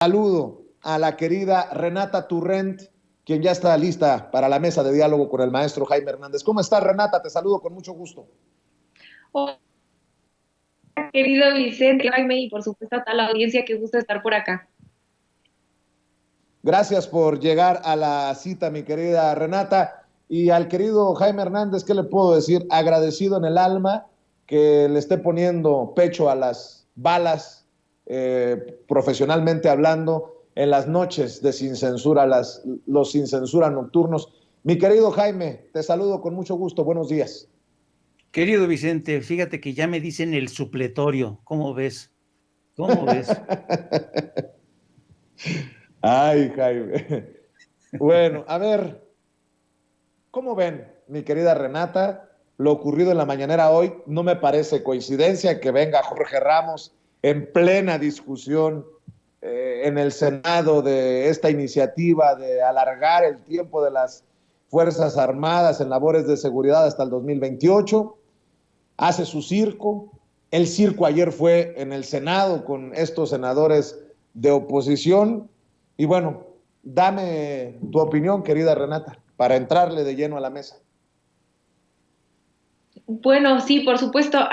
Saludo a la querida Renata Turrent, quien ya está lista para la mesa de diálogo con el maestro Jaime Hernández. ¿Cómo estás, Renata? Te saludo con mucho gusto. Hola, querido Vicente, Jaime, y por supuesto a toda la audiencia, que gusto estar por acá. Gracias por llegar a la cita, mi querida Renata. Y al querido Jaime Hernández, ¿qué le puedo decir? Agradecido en el alma que le esté poniendo pecho a las balas, profesionalmente hablando, en las noches de Sin Censura, los Sin Censura nocturnos. Mi querido Jaime, te saludo con mucho gusto. Buenos días. Querido Vicente, fíjate que ya me dicen el supletorio. ¿Cómo ves? ¿Cómo ves? Ay, Jaime. Bueno, a ver, ¿cómo ven, mi querida Renata? Lo ocurrido en la mañanera hoy no me parece coincidencia que venga Jorge Ramos en plena discusión en el Senado de esta iniciativa de alargar el tiempo de las Fuerzas Armadas en labores de seguridad hasta el 2028. Hace su circo. El circo ayer fue en el Senado con estos senadores de oposición. Y bueno, dame tu opinión, querida Renata, para entrarle de lleno a la mesa. Bueno, sí, por supuesto.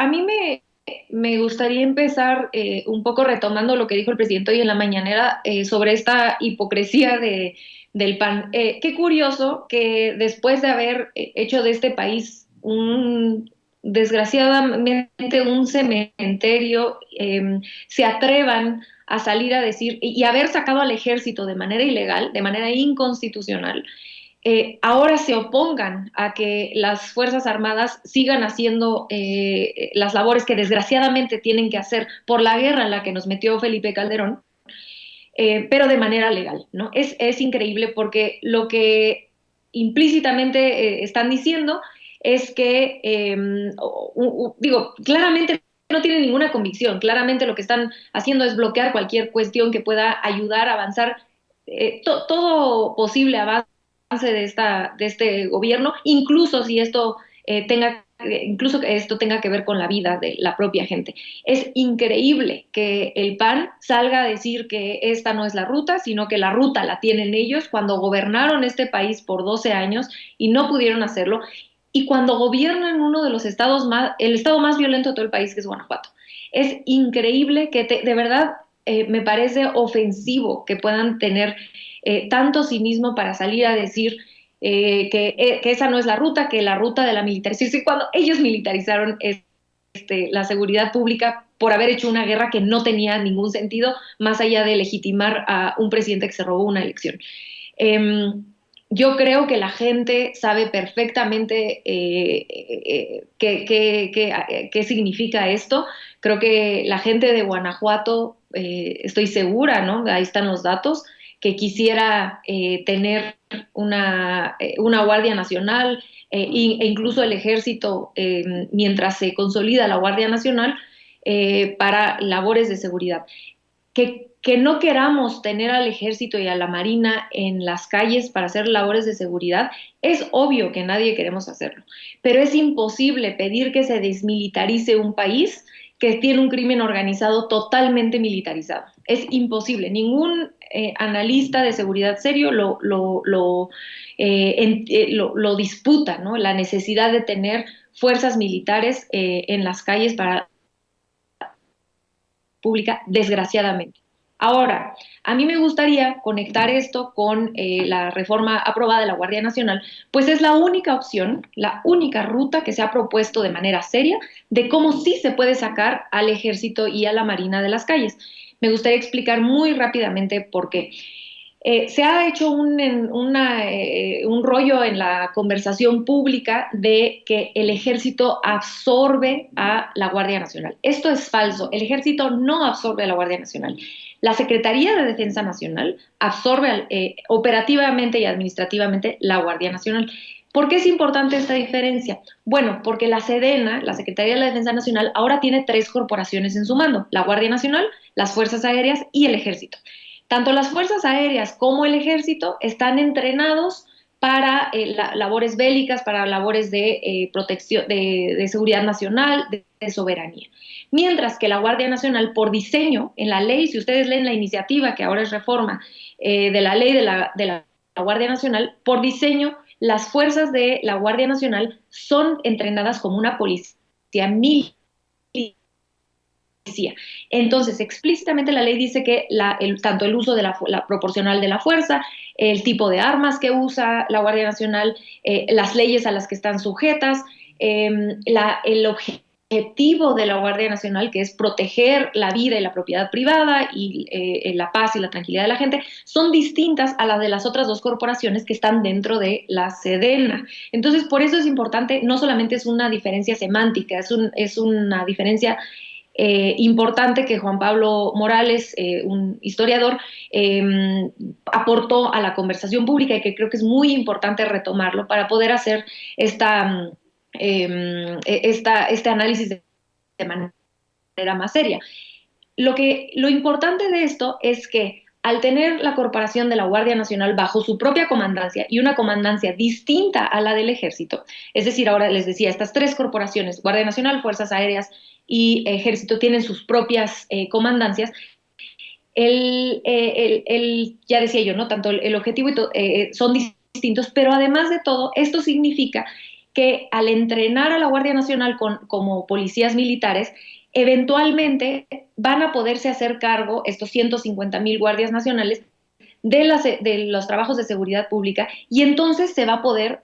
Me gustaría empezar un poco retomando lo que dijo el presidente hoy en la mañanera sobre esta hipocresía del PAN. Qué curioso que después de haber hecho de este país desgraciadamente, un cementerio, se atrevan a salir a decir y haber sacado al ejército de manera ilegal, de manera inconstitucional, ahora se opongan a que las Fuerzas Armadas sigan haciendo las labores que desgraciadamente tienen que hacer por la guerra en la que nos metió Felipe Calderón, pero de manera legal, ¿no? Es increíble porque lo que implícitamente están diciendo es que, digo, claramente no tienen ninguna convicción, claramente lo que están haciendo es bloquear cualquier cuestión que pueda ayudar a avanzar todo posible avance de este gobierno, incluso que esto tenga que ver con la vida de la propia gente. Es increíble que el PAN salga a decir que esta no es la ruta, sino que la ruta la tienen ellos cuando gobernaron este país por 12 años y no pudieron hacerlo, y cuando gobiernan uno de los estados el estado más violento de todo el país, que es Guanajuato. Es increíble de verdad, me parece ofensivo que puedan tener tanto cinismo para salir a decir que esa no es la ruta, que la ruta de la militarización, cuando ellos militarizaron la seguridad pública por haber hecho una guerra que no tenía ningún sentido, más allá de legitimar a un presidente que se robó una elección. Eh, yo creo que la gente sabe perfectamente qué significa esto. Creo que la gente de Guanajuato, estoy segura, ¿no? Ahí están los datos, que quisiera tener una Guardia Nacional e incluso el Ejército, mientras se consolida la Guardia Nacional, para labores de seguridad. Que no queramos tener al Ejército y a la Marina en las calles para hacer labores de seguridad, es obvio que nadie queremos hacerlo, pero es imposible pedir que se desmilitarice un país que tiene un crimen organizado totalmente militarizado. Es imposible. Ningún analista de seguridad serio lo disputa, ¿no? La necesidad de tener fuerzas militares en las calles para pública, desgraciadamente. Ahora, a mí me gustaría conectar esto con la reforma aprobada de la Guardia Nacional, pues es la única opción, la única ruta que se ha propuesto de manera seria de cómo sí se puede sacar al Ejército y a la Marina de las calles. Me gustaría explicar muy rápidamente por qué. Se ha hecho un rollo en la conversación pública de que el ejército absorbe a la Guardia Nacional. Esto es falso. El ejército no absorbe a la Guardia Nacional. La Secretaría de Defensa Nacional absorbe operativamente y administrativamente la Guardia Nacional. ¿Por qué es importante esta diferencia? Bueno, porque la SEDENA, la Secretaría de la Defensa Nacional, ahora tiene 3 corporaciones en su mando: la Guardia Nacional, las Fuerzas Aéreas y el Ejército. Tanto las Fuerzas Aéreas como el Ejército están entrenados para labores bélicas, para labores de protección, de seguridad nacional, de soberanía. Mientras que la Guardia Nacional, por diseño, en la ley, si ustedes leen la iniciativa, que ahora es reforma de la ley de la Guardia Nacional, por diseño, las fuerzas de la Guardia Nacional son entrenadas como una policía militar. Entonces, explícitamente la ley dice que tanto el uso de la proporcional de la fuerza, el tipo de armas que usa la Guardia Nacional, las leyes a las que están sujetas, el objetivo de la Guardia Nacional, que es proteger la vida y la propiedad privada y la paz y la tranquilidad de la gente, son distintas a las de las otras dos corporaciones que están dentro de la Sedena. Entonces, por eso es importante, no solamente es una diferencia semántica, es una diferencia importante que Juan Pablo Morales, un historiador, aportó a la conversación pública y que creo que es muy importante retomarlo para poder hacer este análisis de manera más seria. Lo importante de esto es que al tener la corporación de la Guardia Nacional bajo su propia comandancia y una comandancia distinta a la del Ejército, es decir, ahora les decía, estas tres corporaciones, Guardia Nacional, Fuerzas Aéreas y Ejército, tienen sus propias comandancias, ya decía yo, ¿no? Tanto el objetivo son distintos, pero además de todo, esto significa que al entrenar a la Guardia Nacional como policías militares, eventualmente van a poderse hacer cargo estos 150,000 guardias nacionales de los trabajos de seguridad pública y entonces se va a poder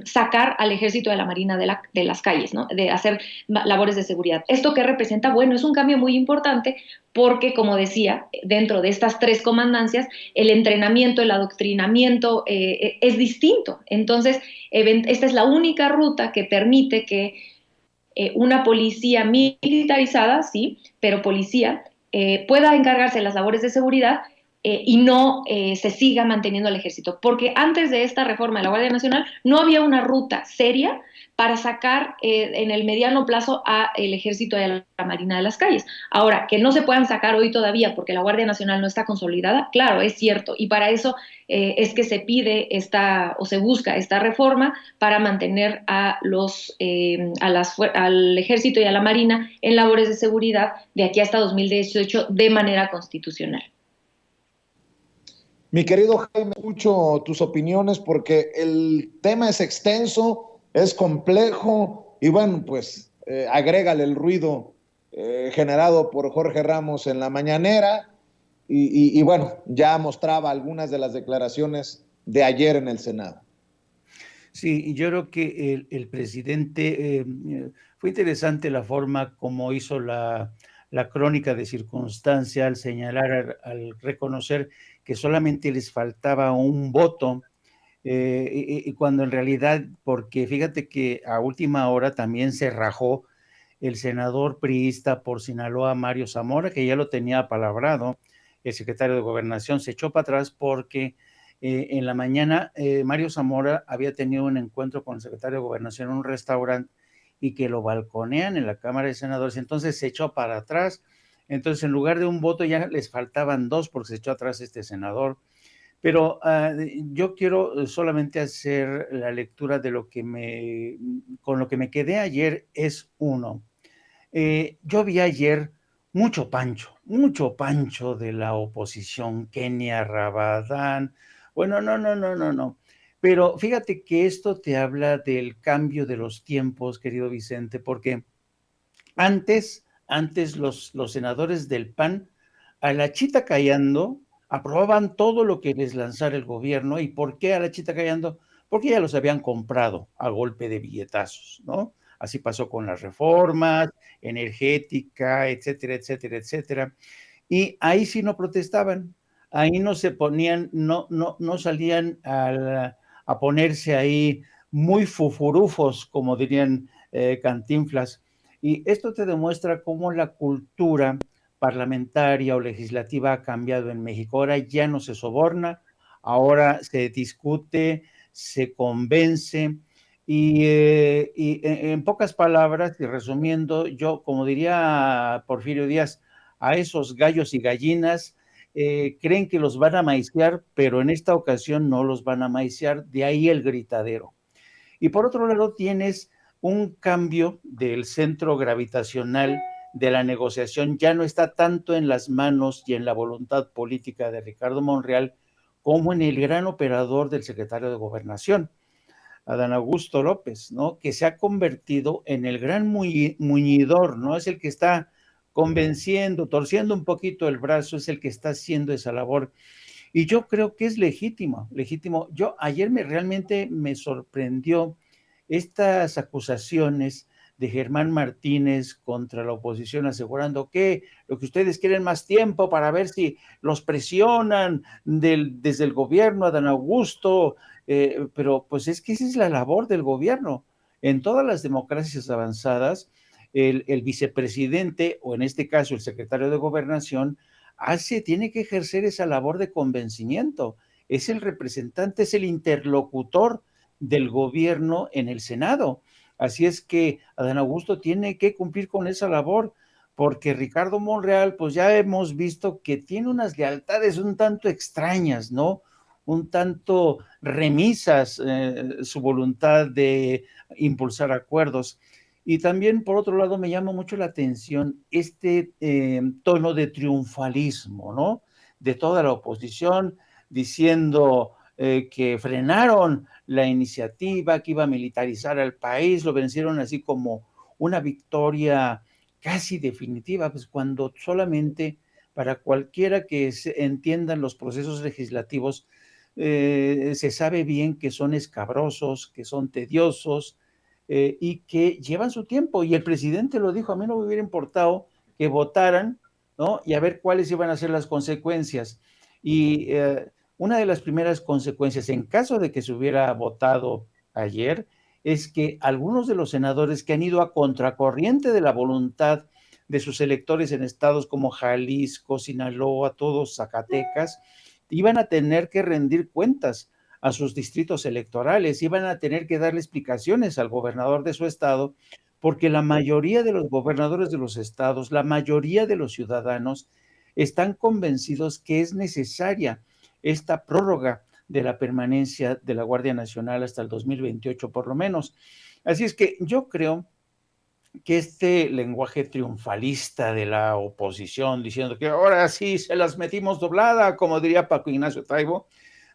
sacar al ejército de la marina de las calles, ¿no? De hacer labores de seguridad. ¿Esto qué representa? Bueno, es un cambio muy importante porque, como decía, dentro de estas tres comandancias, el entrenamiento, el adoctrinamiento es distinto. Entonces, esta es la única ruta que permite que una policía militarizada, sí, pero policía, pueda encargarse de las labores de seguridad y no se siga manteniendo el ejército. Porque antes de esta reforma de la Guardia Nacional no había una ruta seria para sacar en el mediano plazo al ejército y a la marina de las calles. Ahora, que no se puedan sacar hoy todavía porque la Guardia Nacional no está consolidada, claro, es cierto, y para eso es que se pide o se busca esta reforma para mantener al ejército y a la marina en labores de seguridad de aquí hasta 2018 de manera constitucional. Mi querido Jaime, escucho tus opiniones porque el tema es extenso, es complejo y bueno, pues agrégale el ruido generado por Jorge Ramos en la mañanera y bueno, ya mostraba algunas de las declaraciones de ayer en el Senado. Sí, yo creo que el presidente, fue interesante la forma como hizo la crónica de circunstancia al señalar, al reconocer que solamente les faltaba un voto, y cuando en realidad, porque fíjate que a última hora también se rajó el senador priista por Sinaloa, Mario Zamora, que ya lo tenía apalabrado, el secretario de Gobernación se echó para atrás porque en la mañana Mario Zamora había tenido un encuentro con el secretario de Gobernación en un restaurante y que lo balconean en la Cámara de Senadores, entonces se echó para atrás, entonces en lugar de un voto ya les faltaban dos porque se echó atrás este senador, pero yo quiero solamente hacer la lectura de con lo que me quedé ayer es uno. Yo vi ayer mucho pancho de la oposición, Kenia Rabadán. Bueno, no. Pero fíjate que esto te habla del cambio de los tiempos, querido Vicente, porque antes los senadores del PAN, a la chita callando, aprobaban todo lo que les lanzara el gobierno. ¿Y por qué a la chita callando? Porque ya los habían comprado a golpe de billetazos, ¿no? Así pasó con las reformas, energética, etcétera, etcétera, etcétera. Y ahí sí no protestaban, ahí no se ponían, no salían a ponerse ahí muy fufurufos, como dirían Cantinflas. Y esto te demuestra cómo la cultura parlamentaria o legislativa ha cambiado en México. Ahora ya no se soborna, ahora se discute, se convence. Y en pocas palabras, y resumiendo, yo, como diría Porfirio Díaz, a esos gallos y gallinas creen que los van a maiciar, pero en esta ocasión no los van a maiciar, de ahí el gritadero. Y por otro lado tienes un cambio del centro gravitacional de la negociación, ya no está tanto en las manos y en la voluntad política de Ricardo Monreal como en el gran operador del secretario de Gobernación, Adán Augusto López, ¿no? Que se ha convertido en el gran muñidor, ¿no? Es el que está convenciendo, torciendo un poquito el brazo, es el que está haciendo esa labor. Y yo creo que es legítimo, legítimo. Yo ayer realmente me sorprendió estas acusaciones de Germán Martínez contra la oposición, asegurando que lo que ustedes quieren más tiempo para ver si los presionan desde el gobierno, Adán Augusto, pero pues es que esa es la labor del gobierno. En todas las democracias avanzadas, el vicepresidente, o en este caso el secretario de Gobernación, tiene que ejercer esa labor de convencimiento. Es el representante, es el interlocutor del gobierno en el Senado. Así es que Adán Augusto tiene que cumplir con esa labor, porque Ricardo Monreal, pues ya hemos visto que tiene unas lealtades un tanto extrañas, ¿no? Un tanto remisas su voluntad de impulsar acuerdos. Y también, por otro lado, me llama mucho la atención este tono de triunfalismo, ¿no? De toda la oposición, diciendo que frenaron la iniciativa, que iba a militarizar al país, lo vencieron así como una victoria casi definitiva, pues cuando solamente para cualquiera que entiendan los procesos legislativos, se sabe bien que son escabrosos, que son tediosos, y que llevan su tiempo. Y el presidente lo dijo, a mí no me hubiera importado que votaran, ¿no? Y a ver cuáles iban a ser las consecuencias. Y una de las primeras consecuencias, en caso de que se hubiera votado ayer, es que algunos de los senadores que han ido a contracorriente de la voluntad de sus electores en estados como Jalisco, Sinaloa, todos Zacatecas, iban a tener que rendir cuentas a sus distritos electorales, iban a tener que darle explicaciones al gobernador de su estado, porque la mayoría de los gobernadores de los estados, la mayoría de los ciudadanos están convencidos que es necesaria esta prórroga de la permanencia de la Guardia Nacional hasta el 2028 por lo menos. Así es que yo creo que este lenguaje triunfalista de la oposición, diciendo que ahora sí se las metimos doblada, como diría Paco Ignacio Taibo,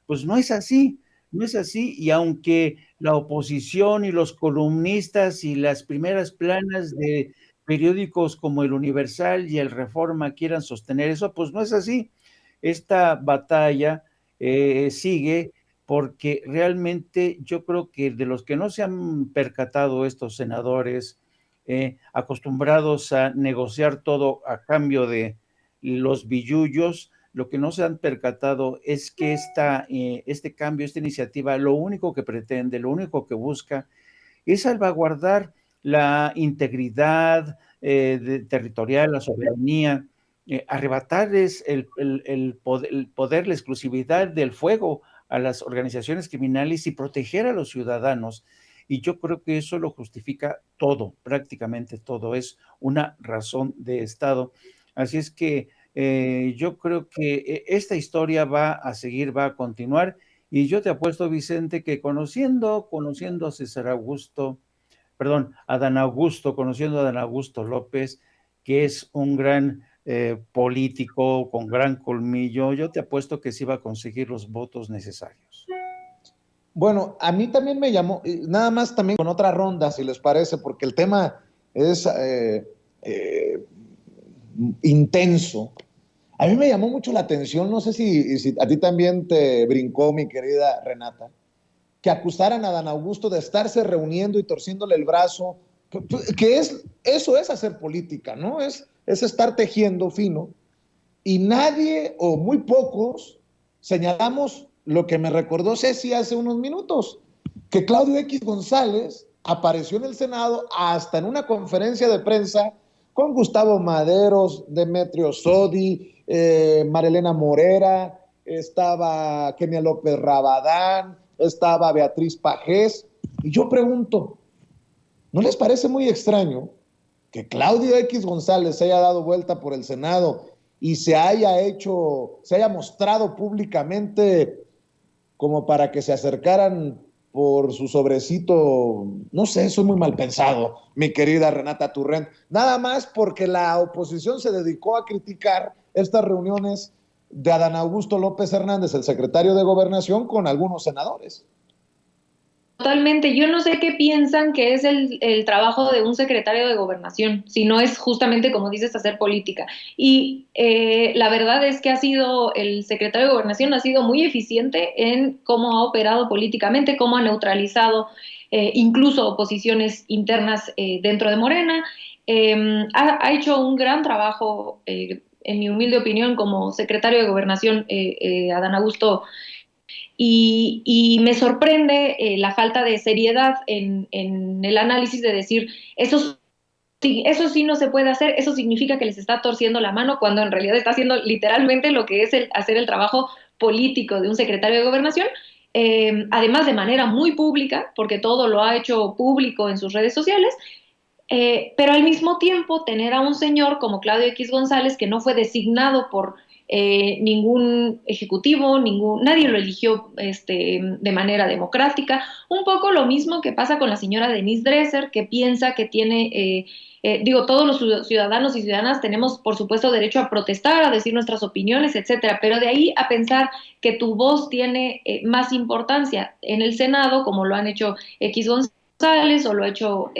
pues no es así, no es así. Y aunque la oposición y los columnistas y las primeras planas de periódicos como el Universal y el Reforma quieran sostener eso, pues no es así. Esta batalla sigue, porque realmente yo creo que de los que no se han percatado estos senadores, acostumbrados a negociar todo a cambio de los billullos, lo que no se han percatado es que este cambio, esta iniciativa, lo único que pretende, lo único que busca es salvaguardar la integridad territorial, la soberanía, arrebatarles el poder, la exclusividad del fuego a las organizaciones criminales y proteger a los ciudadanos. Y yo creo que eso lo justifica todo, prácticamente todo, es una razón de Estado. Así es que yo creo que esta historia va a seguir, va a continuar, y yo te apuesto, Vicente, que conociendo a César Augusto, perdón, Adán Augusto, conociendo a Adán Augusto López, que es un gran político con gran colmillo, yo te apuesto que sí va a conseguir los votos necesarios. Bueno, a mí también me llamó, nada más también con otra ronda, si les parece, porque el tema es intenso. A mí me llamó mucho la atención, no sé si a ti también te brincó, mi querida Renata, que acusaran a Adán Augusto de estarse reuniendo y torciéndole el brazo, que eso es hacer política, ¿no? Es estar tejiendo fino. Y nadie o muy pocos señalamos lo que me recordó Ceci hace unos minutos, que Claudio X González apareció en el Senado hasta en una conferencia de prensa con Gustavo Maderos, Demetrio Sodi, Marilena Morera, estaba Kenia López Rabadán, estaba Beatriz Pajés. Y yo pregunto, ¿no les parece muy extraño que Claudio X González se haya dado vuelta por el Senado y se haya mostrado públicamente como para que se acercaran por su sobrecito, no sé, eso es muy mal pensado, mi querida Renata Turrent, nada más porque la oposición se dedicó a criticar estas reuniones de Adán Augusto López Hernández, el secretario de Gobernación, con algunos senadores. Totalmente. Yo no sé qué piensan que es el trabajo de un secretario de gobernación, si no es justamente, como dices, hacer política. Y la verdad es que el secretario de gobernación ha sido muy eficiente en cómo ha operado políticamente, cómo ha neutralizado incluso oposiciones internas dentro de Morena. Ha hecho un gran trabajo, en mi humilde opinión, como secretario de gobernación, Adán Augusto, y me sorprende la falta de seriedad en el análisis de decir, eso sí no se puede hacer, eso significa que les está torciendo la mano, cuando en realidad está haciendo literalmente lo que es hacer el trabajo político de un secretario de gobernación, además de manera muy pública, porque todo lo ha hecho público en sus redes sociales, pero al mismo tiempo tener a un señor como Claudio X González, que no fue designado por ningún ejecutivo, nadie lo eligió de manera democrática. Un poco lo mismo que pasa con la señora Denise Dresser, que piensa que tiene, todos los ciudadanos y ciudadanas tenemos, por supuesto, derecho a protestar, a decir nuestras opiniones, etcétera, pero de ahí a pensar que tu voz tiene más importancia en el Senado, como lo han hecho X González o lo ha hecho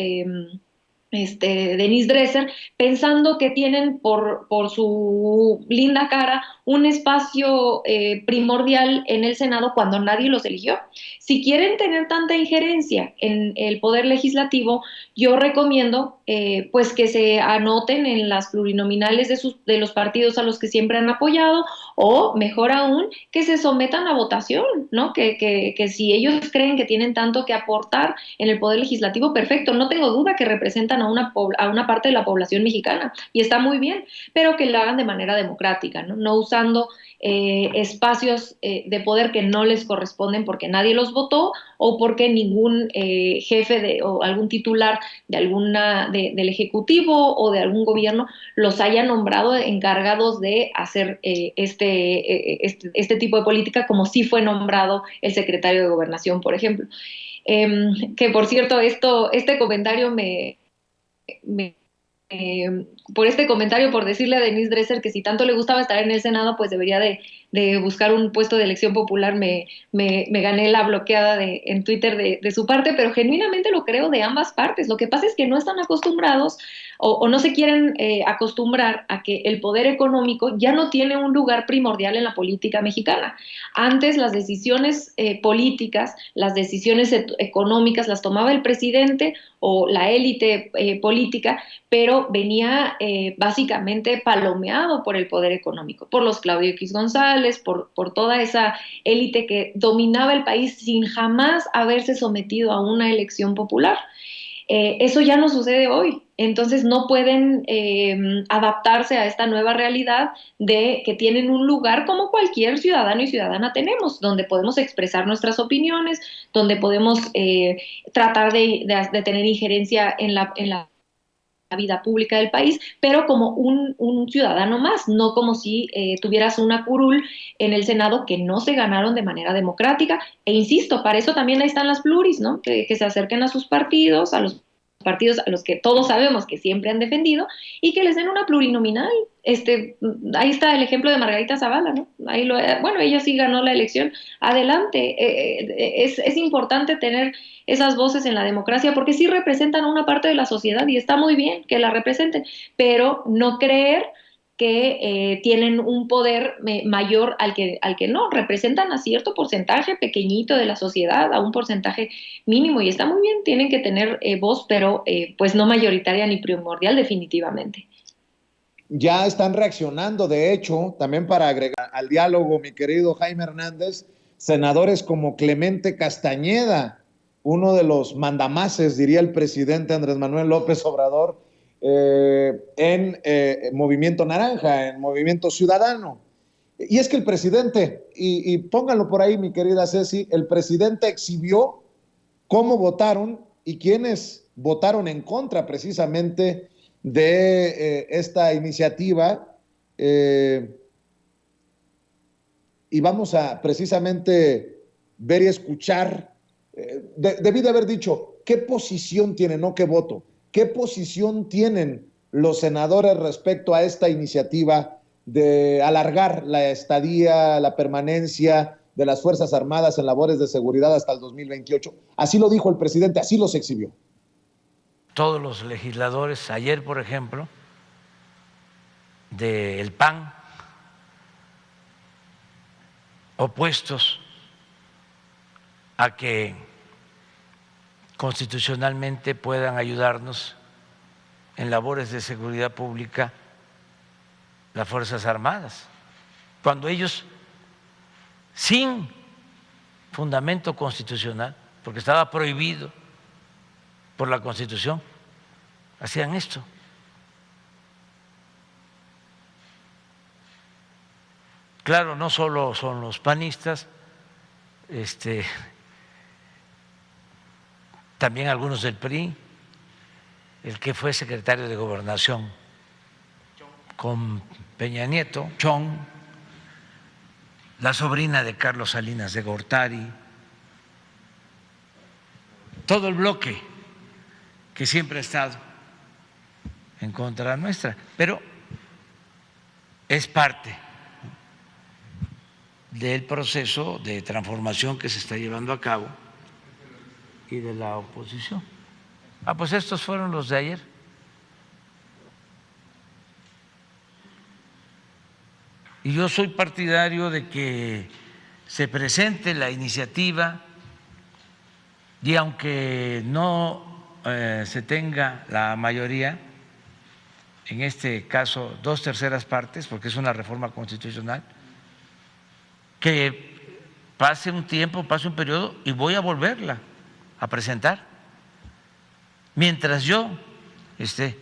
Denise Dresser, pensando que tienen por su linda cara un espacio primordial en el Senado cuando nadie los eligió. Si quieren tener tanta injerencia en el poder legislativo, yo recomiendo pues que se anoten en las plurinominales de los partidos a los que siempre han apoyado, o mejor aún, que se sometan a votación, ¿no? Que si ellos creen que tienen tanto que aportar en el poder legislativo, perfecto, no tengo duda que representan a una parte de la población mexicana y está muy bien, pero que lo hagan de manera democrática, no usando espacios de poder que no les corresponden porque nadie los votó o porque ningún jefe o algún titular del Ejecutivo o de algún gobierno los haya nombrado encargados de hacer este tipo de política, como sí fue nombrado el secretario de Gobernación, por ejemplo. Que por cierto, este comentario me por este comentario, por decirle a Denise Dresser que si tanto le gustaba estar en el Senado, pues debería de buscar un puesto de elección popular. Me gané la bloqueada en Twitter de su parte, pero genuinamente lo creo de ambas partes. Lo que pasa es que no están acostumbrados o no se quieren acostumbrar a que el poder económico ya no tiene un lugar primordial en la política mexicana. Antes las decisiones políticas, las decisiones económicas las tomaba el presidente o la élite política, pero venía básicamente palomeado por el poder económico, por los Claudio X González, por toda esa élite que dominaba el país sin jamás haberse sometido a una elección popular. Eso ya no sucede hoy. Entonces no pueden adaptarse a esta nueva realidad de que tienen un lugar como cualquier ciudadano y ciudadana tenemos, donde podemos expresar nuestras opiniones, donde podemos tratar de tener injerencia en la vida pública del país, pero como un ciudadano más, no como si tuvieras una curul en el Senado que no se ganaron de manera democrática. E insisto, para eso también ahí están las pluris, ¿no? Que se acerquen a sus partidos, a los partidos a los que todos sabemos que siempre han defendido, y que les den una plurinominal. Ahí está el ejemplo de Margarita Zavala, ¿no? Bueno, ella sí ganó la elección. Adelante. Es importante tener esas voces en la democracia porque sí representan a una parte de la sociedad y está muy bien que la representen, pero no creer que tienen un poder mayor al que no, representan a cierto porcentaje pequeñito de la sociedad, a un porcentaje mínimo, y está muy bien, tienen que tener voz, pero pues no mayoritaria ni primordial definitivamente. Ya están reaccionando, de hecho, también para agregar al diálogo, mi querido Jaime Hernández, senadores como Clemente Castañeda, uno de los mandamases, diría el presidente Andrés Manuel López Obrador, en Movimiento Naranja, en Movimiento Ciudadano. Y es que el presidente, y pónganlo por ahí, mi querida Ceci, el presidente exhibió cómo votaron y quiénes votaron en contra precisamente de esta iniciativa y vamos a precisamente ver y escuchar. Debí de haber dicho qué posición tienen, no qué voto, qué posición tienen los senadores respecto a esta iniciativa de alargar la estadía, la permanencia de las Fuerzas Armadas en labores de seguridad hasta el 2028. Así lo dijo el presidente, así los exhibió. Todos los legisladores, ayer por ejemplo, del PAN, opuestos a que constitucionalmente puedan ayudarnos en labores de seguridad pública las Fuerzas Armadas, cuando ellos, sin fundamento constitucional, porque estaba prohibido por la Constitución, hacían esto. Claro, no solo son los panistas, también algunos del PRI, el que fue secretario de Gobernación con Peña Nieto, Chong, la sobrina de Carlos Salinas de Gortari, todo el bloque que siempre ha estado en contra nuestra, pero es parte del proceso de transformación que se está llevando a cabo y de la oposición. Pues estos fueron los de ayer. Y yo soy partidario de que se presente la iniciativa y aunque no se tenga la mayoría, en este caso 2/3 partes, porque es una reforma constitucional, que pase un tiempo, pase un periodo y voy a volverla a presentar. Mientras yo esté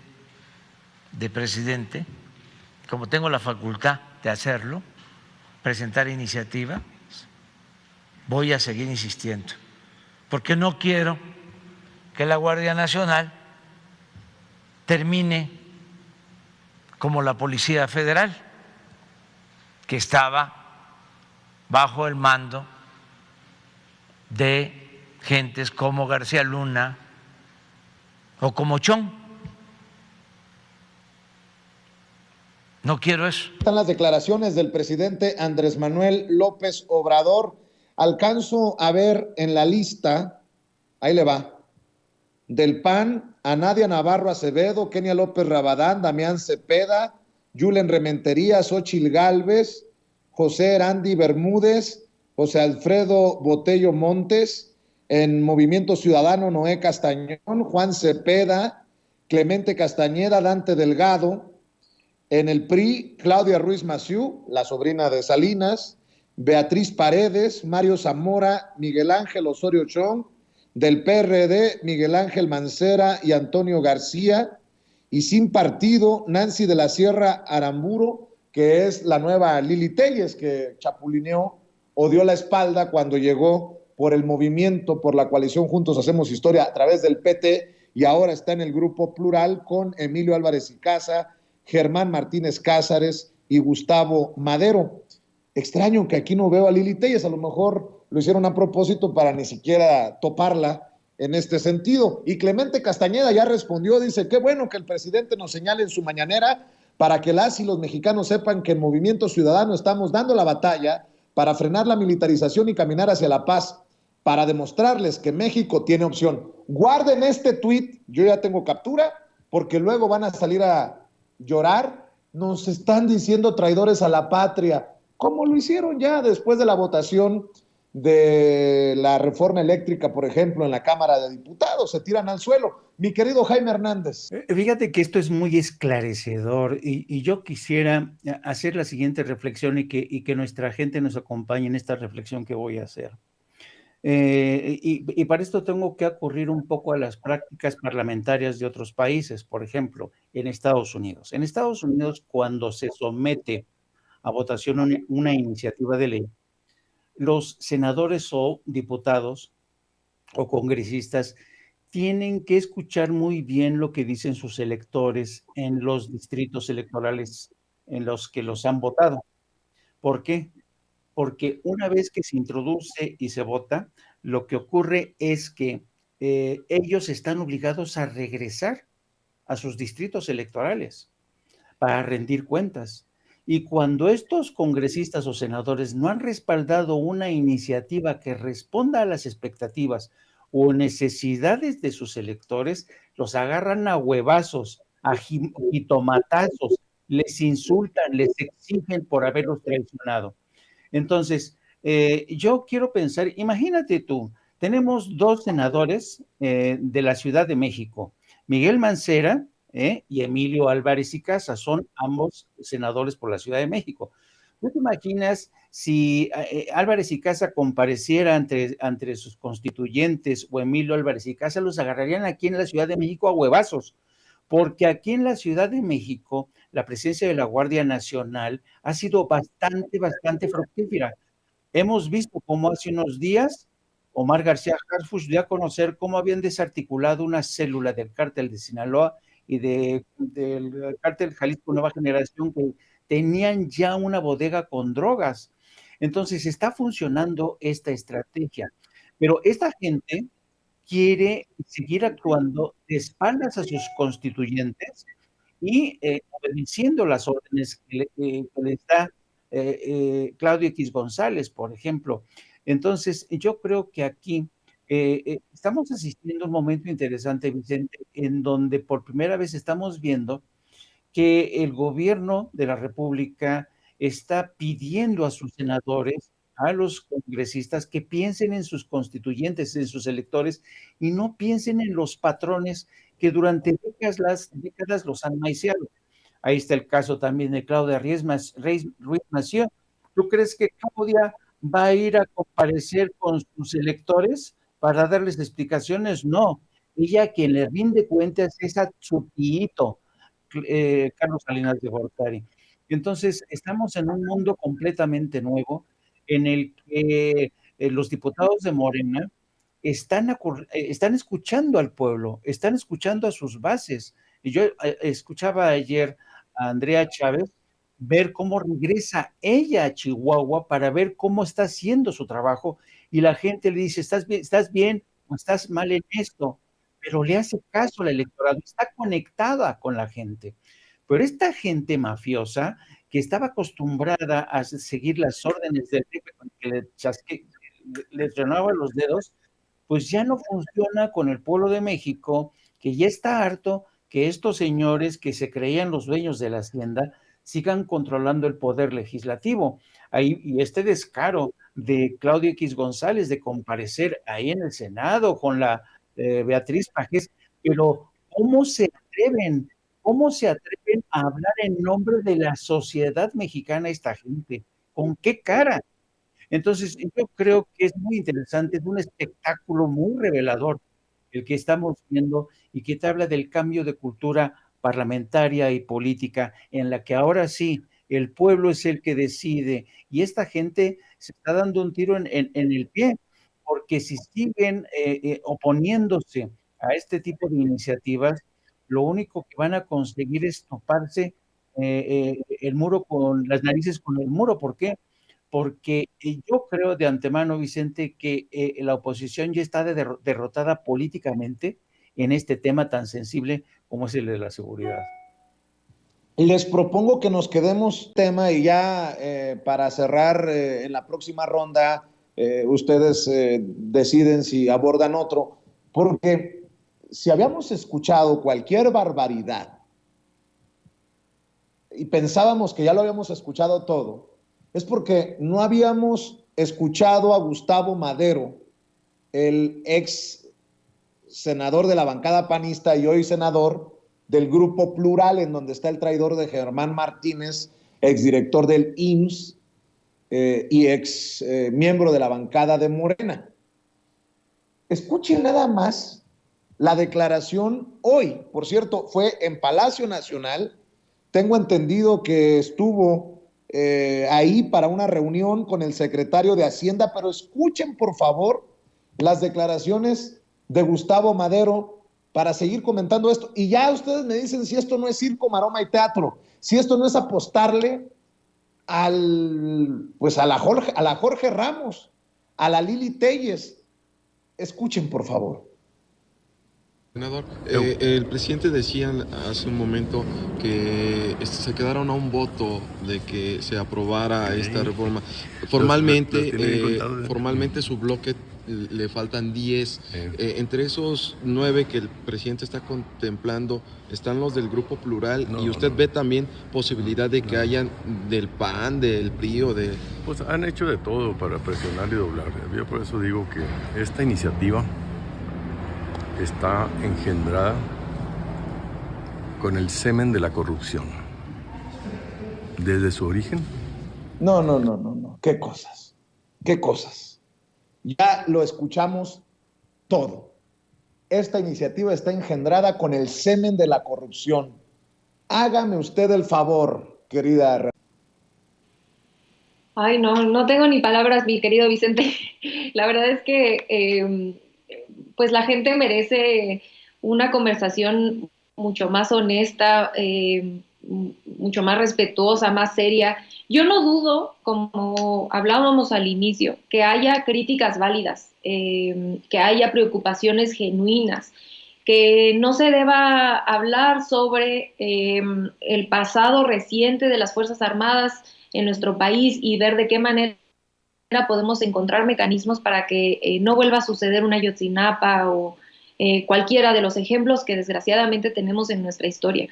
de presidente, como tengo la facultad de hacerlo, presentar iniciativa, voy a seguir insistiendo, porque no quiero que la Guardia Nacional termine como la Policía Federal, que estaba bajo el mando de gentes como García Luna o como Chong. No quiero eso. Están las declaraciones del presidente Andrés Manuel López Obrador. Alcanzo a ver en la lista, ahí le va, del PAN a Nadia Navarro Acevedo, Kenia López Rabadán, Damián Cepeda, Yulen Rementería, Xóchitl Gálvez, José Erandi Bermúdez, José Alfredo Botello Montes, en Movimiento Ciudadano Noé Castañón, Juan Cepeda, Clemente Castañeda, Dante Delgado, en el PRI, Claudia Ruiz Massieu, la sobrina de Salinas, Beatriz Paredes, Mario Zamora, Miguel Ángel Osorio Chong, del PRD, Miguel Ángel Mancera y Antonio García, y sin partido, Nancy de la Sierra Aramburo, que es la nueva Lili Telles, que chapulineó o dio la espalda cuando llegó por el movimiento, por la coalición Juntos Hacemos Historia a través del PT, y ahora está en el Grupo Plural con Emilio Álvarez y Casa, Germán Martínez Cázares y Gustavo Madero. Extraño que aquí no veo a Lili Telles, a lo mejor lo hicieron a propósito para ni siquiera toparla en este sentido. Y Clemente Castañeda ya respondió, dice, qué bueno que el presidente nos señale en su mañanera para que las y los mexicanos sepan que en Movimiento Ciudadano estamos dando la batalla para frenar la militarización y caminar hacia la paz, para demostrarles que México tiene opción. Guarden este tuit, yo ya tengo captura, porque luego van a salir a llorar. Nos están diciendo traidores a la patria, como lo hicieron ya después de la votación de la reforma eléctrica, por ejemplo, en la Cámara de Diputados, se tiran al suelo. Mi querido Jaime Hernández. Fíjate que esto es muy esclarecedor y yo quisiera hacer la siguiente reflexión y que nuestra gente nos acompañe en esta reflexión que voy a hacer. Y para esto tengo que acudir un poco a las prácticas parlamentarias de otros países, por ejemplo, en Estados Unidos. En Estados Unidos, cuando se somete a votación una iniciativa de ley, los senadores o diputados o congresistas tienen que escuchar muy bien lo que dicen sus electores en los distritos electorales en los que los han votado. ¿Por qué? Porque una vez que se introduce y se vota, lo que ocurre es que ellos están obligados a regresar a sus distritos electorales para rendir cuentas. Y cuando estos congresistas o senadores no han respaldado una iniciativa que responda a las expectativas o necesidades de sus electores, los agarran a huevazos, a jitomatazos, les insultan, les exigen por haberlos traicionado. Entonces, yo quiero pensar, imagínate tú, tenemos dos senadores de la Ciudad de México, Miguel Mancera y Emilio Álvarez y Casa, son ambos senadores por la Ciudad de México. ¿No te imaginas si Álvarez y Casa compareciera ante sus constituyentes o Emilio Álvarez y Casa, los agarrarían aquí en la Ciudad de México a huevazos? Porque aquí en la Ciudad de México la presencia de la Guardia Nacional ha sido bastante fructífera. Hemos visto cómo hace unos días Omar García Harfuch dio a conocer cómo habían desarticulado una célula del cártel de Sinaloa y del cártel Jalisco Nueva Generación, que tenían ya una bodega con drogas. Entonces está funcionando esta estrategia. Pero esta gente quiere seguir actuando de espaldas a sus constituyentes y obedeciendo las órdenes que les da Claudio X González, por ejemplo. Entonces, yo creo que aquí estamos asistiendo a un momento interesante, Vicente, en donde por primera vez estamos viendo que el gobierno de la República está pidiendo a sus senadores, a los congresistas, que piensen en sus constituyentes, en sus electores, y no piensen en los patrones que durante décadas los han maiciado. Ahí está el caso también de Claudia Ruiz Massieu. ¿Tú crees que Claudia va a ir a comparecer con sus electores para darles explicaciones? No. Ella quien le rinde cuentas es a su tíito, Carlos Salinas de Gortari. Entonces, estamos en un mundo completamente nuevo en el que los diputados de Morena están escuchando al pueblo, están escuchando a sus bases. Y yo escuchaba ayer a Andrea Chávez ver cómo regresa ella a Chihuahua para ver cómo está haciendo su trabajo, y la gente le dice, ¿estás bien o estás mal en esto? Pero le hace caso al electorado, está conectada con la gente. Pero esta gente mafiosa que estaba acostumbrada a seguir las órdenes del jefe que le tronaba los dedos, pues ya no funciona con el pueblo de México, que ya está harto que estos señores que se creían los dueños de la hacienda sigan controlando el poder legislativo. Ahí, y este descaro de Claudio X González de comparecer ahí en el Senado con la Beatriz Pajés, pero ¿cómo se atreven? ¿Cómo se atreven a hablar en nombre de la sociedad mexicana esta gente? ¿Con qué cara? Entonces, yo creo que es muy interesante, es un espectáculo muy revelador el que estamos viendo y que te habla del cambio de cultura parlamentaria y política en la que ahora sí el pueblo es el que decide, y esta gente se está dando un tiro en el pie, porque si siguen oponiéndose a este tipo de iniciativas, lo único que van a conseguir es toparse el muro con las narices con el muro. ¿Por qué? Porque yo creo de antemano, Vicente, que la oposición ya está derrotada políticamente en este tema tan sensible como es el de la seguridad. Les propongo que nos quedemos tema y ya para cerrar en la próxima ronda, ustedes deciden si abordan otro, porque si habíamos escuchado cualquier barbaridad y pensábamos que ya lo habíamos escuchado todo, es porque no habíamos escuchado a Gustavo Madero, el ex senador de la bancada panista y hoy senador del Grupo Plural, en donde está el traidor de Germán Martínez, exdirector del IMSS y ex miembro de la bancada de Morena. Escuchen nada más la declaración hoy, por cierto, fue en Palacio Nacional. Tengo entendido que estuvo ahí para una reunión con el secretario de Hacienda, pero escuchen por favor las declaraciones de Gustavo Madero para seguir comentando esto. Y ya ustedes me dicen si esto no es circo, maroma y teatro, si esto no es apostarle pues a la Jorge Ramos, a la Lili Telles. Escuchen, por favor. Senador, el presidente decía hace un momento que se quedaron a un voto de que se aprobara esta reforma. Formalmente su bloque le faltan 10. Entre esos 9 que el presidente está contemplando, están los del Grupo Plural, y usted ve también posibilidad de que hayan del PAN, del PRI o de... Pues han hecho de todo para presionar y doblar. Yo por eso digo que esta iniciativa está engendrada con el semen de la corrupción. Desde su origen. No. ¿Qué cosas? Ya lo escuchamos todo. Esta iniciativa está engendrada con el semen de la corrupción. Hágame usted el favor, querida. Ay, no tengo ni palabras, mi querido Vicente. La verdad es que pues la gente merece una conversación mucho más honesta, mucho más respetuosa, más seria. Yo no dudo, como hablábamos al inicio, que haya críticas válidas, que haya preocupaciones genuinas, que no se deba hablar sobre el pasado reciente de las Fuerzas Armadas en nuestro país y ver de qué manera podemos encontrar mecanismos para que no vuelva a suceder una Ayotzinapa o cualquiera de los ejemplos que desgraciadamente tenemos en nuestra historia.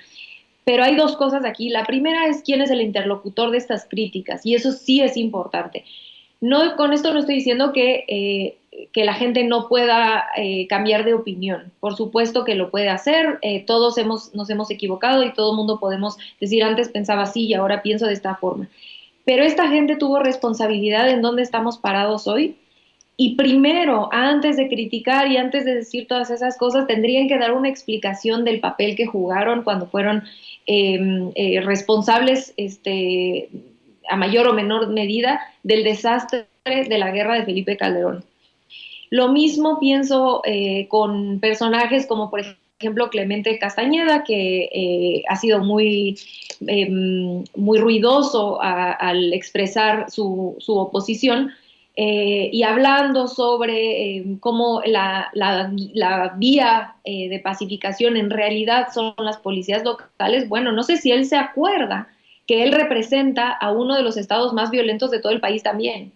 Pero hay dos cosas aquí. La primera es quién es el interlocutor de estas críticas, y eso sí es importante. No, con esto no estoy diciendo que la gente no pueda cambiar de opinión. Por supuesto que lo puede hacer. Todos nos hemos equivocado y todo el mundo podemos decir, antes pensaba así y ahora pienso de esta forma. Pero esta gente tuvo responsabilidad en dónde estamos parados hoy. Y primero, antes de criticar y antes de decir todas esas cosas, tendrían que dar una explicación del papel que jugaron cuando fueron responsables a mayor o menor medida del desastre de la guerra de Felipe Calderón. Lo mismo pienso con personajes como, por ejemplo, Clemente Castañeda, que ha sido muy ruidoso al expresar su oposición, y hablando sobre cómo la vía de pacificación en realidad son las policías locales. Bueno, no sé si él se acuerda que él representa a uno de los estados más violentos de todo el país también.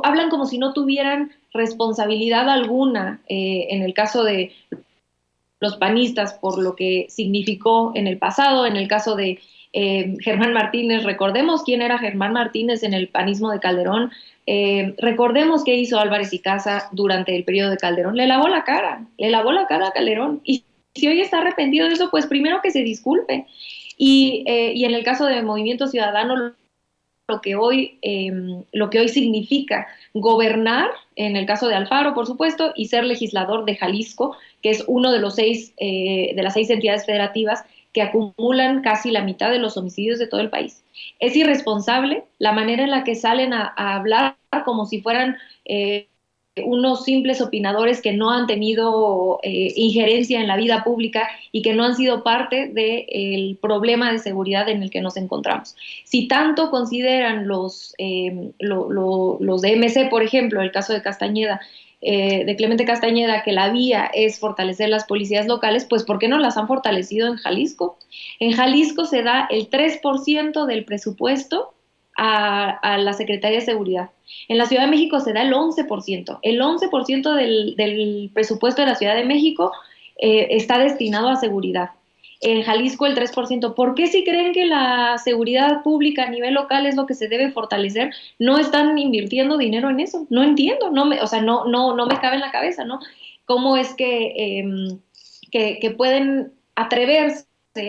Hablan como si no tuvieran responsabilidad alguna en el caso de los panistas por lo que significó en el pasado. En el caso de Germán Martínez, recordemos quién era Germán Martínez en el panismo de Calderón, recordemos qué hizo Álvarez y Casa durante el periodo de Calderón. Le lavó la cara a Calderón, y si hoy está arrepentido de eso, pues primero que se disculpe. Y en el caso de Movimiento Ciudadano, lo que hoy significa gobernar, en el caso de Alfaro, por supuesto, y ser legislador de Jalisco, que es uno de las 6 entidades federativas que acumulan casi la mitad de los homicidios de todo el país. Es irresponsable la manera en la que salen a hablar como si fueran unos simples opinadores que no han tenido injerencia en la vida pública y que no han sido parte del problema de seguridad en el que nos encontramos. Si tanto consideran los de MC, por ejemplo, el caso de Castañeda, de Clemente Castañeda, que la vía es fortalecer las policías locales, pues ¿por qué no las han fortalecido en Jalisco? En Jalisco se da el 3% del presupuesto a la Secretaría de Seguridad. En la Ciudad de México se da el 11%. El 11% del presupuesto de la Ciudad de México está destinado a seguridad. En Jalisco el 3%. ¿Por qué, si creen que la seguridad pública a nivel local es lo que se debe fortalecer, no están invirtiendo dinero en eso? No entiendo, no me cabe en la cabeza, ¿no? ¿Cómo es que pueden atreverse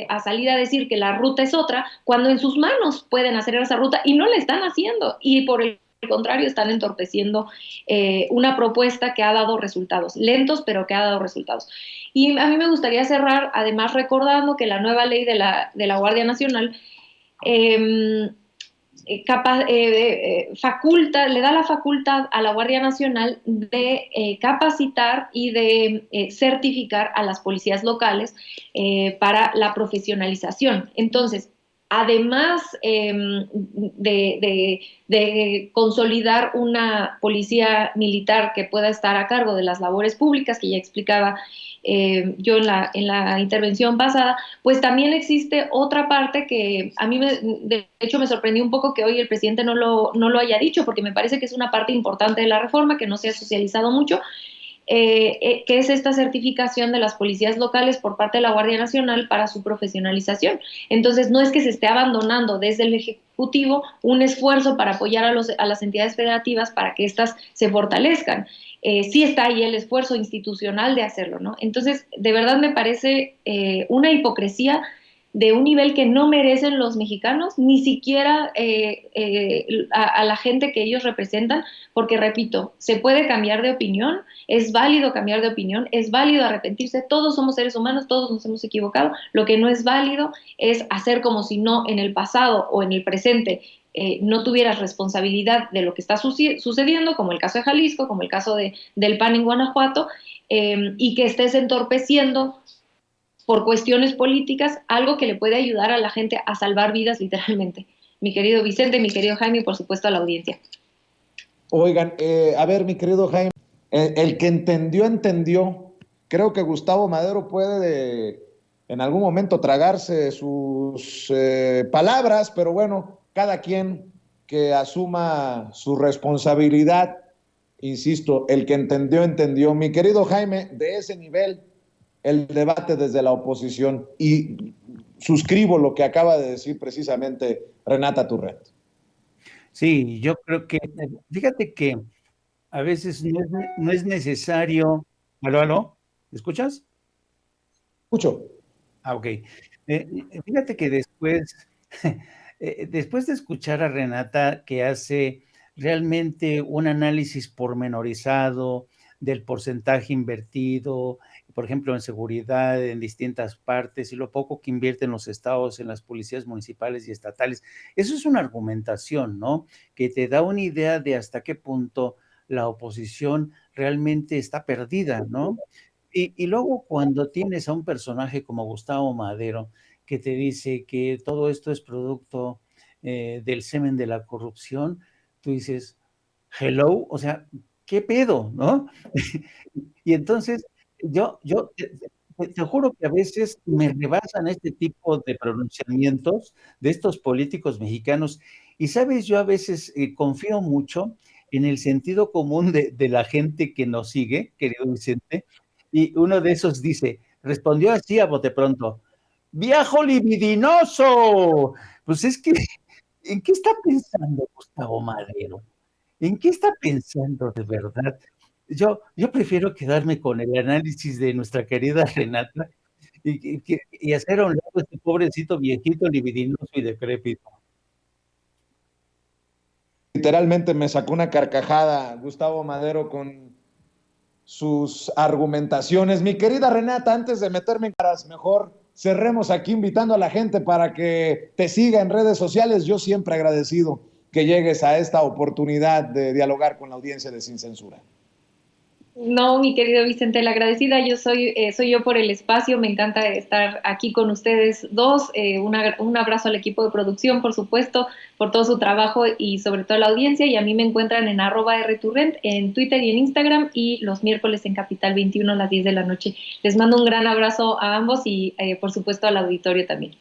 a salir a decir que la ruta es otra cuando en sus manos pueden hacer esa ruta y no la están haciendo? Y por el contrario, están entorpeciendo una propuesta que ha dado resultados, lentos, pero que ha dado resultados. Y a mí me gustaría cerrar, además, recordando que la nueva ley de la Guardia Nacional le da la facultad a la Guardia Nacional de capacitar y de certificar a las policías locales para la profesionalización. Entonces, además de consolidar una policía militar que pueda estar a cargo de las labores públicas, que ya explicaba yo en la intervención pasada, pues también existe otra parte que a mí, de hecho, me sorprendió un poco que hoy el presidente no lo haya dicho, porque me parece que es una parte importante de la reforma que no se ha socializado mucho, que es esta certificación de las policías locales por parte de la Guardia Nacional para su profesionalización. Entonces, no es que se esté abandonando desde el Ejecutivo un esfuerzo para apoyar a las entidades federativas para que éstas se fortalezcan. Sí está ahí el esfuerzo institucional de hacerlo, ¿no? Entonces, de verdad me parece una hipocresía de un nivel que no merecen los mexicanos, ni siquiera a la gente que ellos representan, porque repito, se puede cambiar de opinión, es válido cambiar de opinión, es válido arrepentirse, todos somos seres humanos, todos nos hemos equivocado, lo que no es válido es hacer como si no en el pasado o en el presente no tuvieras responsabilidad de lo que está sucediendo, como el caso de Jalisco, como el caso del PAN en Guanajuato, y que estés entorpeciendo por cuestiones políticas, algo que le puede ayudar a la gente a salvar vidas literalmente. Mi querido Vicente, mi querido Jaime y por supuesto a la audiencia. Oigan, a ver, mi querido Jaime, el que entendió, entendió. Creo que Gustavo Madero puede en algún momento tragarse sus palabras, pero bueno, cada quien que asuma su responsabilidad. Insisto, el que entendió, entendió. Mi querido Jaime, de ese nivel, el debate desde la oposición, y suscribo lo que acaba de decir precisamente Renata Turret. Sí, yo creo que, fíjate que a veces no es necesario. ¿Aló? ¿Me escuchas? Escucho. Ok. Fíjate que después de escuchar a Renata, que hace realmente un análisis pormenorizado del porcentaje invertido, por ejemplo, en seguridad en distintas partes y lo poco que invierten los estados en las policías municipales y estatales. Eso es una argumentación, ¿no? Que te da una idea de hasta qué punto la oposición realmente está perdida, ¿no? Y luego cuando tienes a un personaje como Gustavo Madero, que te dice que todo esto es producto del semen de la corrupción, tú dices, hello, o sea, ¿qué pedo, no? Y entonces, yo te juro que a veces me rebasan este tipo de pronunciamientos de estos políticos mexicanos. Y sabes, yo a veces confío mucho en el sentido común de la gente que nos sigue, querido Vicente, y uno de esos dice, respondió así a bote pronto, ¡viejo libidinoso! Pues es que, ¿en qué está pensando Gustavo Madero? ¿En qué está pensando de verdad? Yo prefiero quedarme con el análisis de nuestra querida Renata y hacer a un lado este pobrecito viejito libidinoso y decrépito. Literalmente me sacó una carcajada Gustavo Madero con sus argumentaciones. Mi querida Renata, antes de meterme en caras, mejor cerremos aquí invitando a la gente para que te siga en redes sociales. Yo siempre agradecido que llegues a esta oportunidad de dialogar con la audiencia de Sin Censura. No, mi querido Vicente, la agradecida soy yo por el espacio, me encanta estar aquí con ustedes dos, un abrazo al equipo de producción, por supuesto, por todo su trabajo y sobre todo a la audiencia, y a mí me encuentran en @rturrent en Twitter y en Instagram, y los miércoles en Capital 21 a las 10 de la noche. Les mando un gran abrazo a ambos y por supuesto al auditorio también.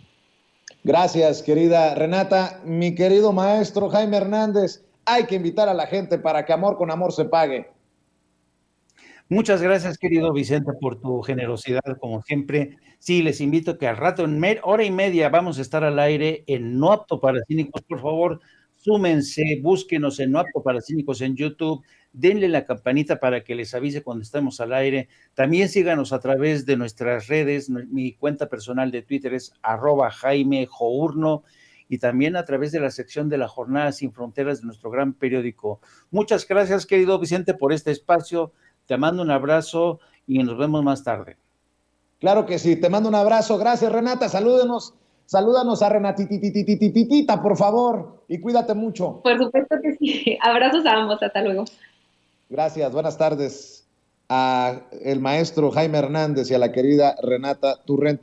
Gracias, querida Renata. Mi querido maestro Jaime Hernández, hay que invitar a la gente para que amor con amor se pague. Muchas gracias, querido Vicente, por tu generosidad, como siempre. Sí, les invito que al rato, en hora y media, vamos a estar al aire en No Apto para Cínicos. Por favor, súmense, búsquenos en No Apto para Cínicos en YouTube, denle la campanita para que les avise cuando estemos al aire. También síganos a través de nuestras redes. Mi cuenta personal de Twitter es @JaimeJourno, y también a través de la sección de la Jornada Sin Fronteras de nuestro gran periódico. Muchas gracias, querido Vicente, por este espacio. Te mando un abrazo y nos vemos más tarde. Claro que sí, te mando un abrazo. Gracias, Renata. Salúdenos. Salúdanos a Renatititititita, por favor, y cuídate mucho. Por supuesto que sí. Abrazos a ambos. Hasta luego. Gracias, buenas tardes a el maestro Jaime Hernández y a la querida Renata Turrent.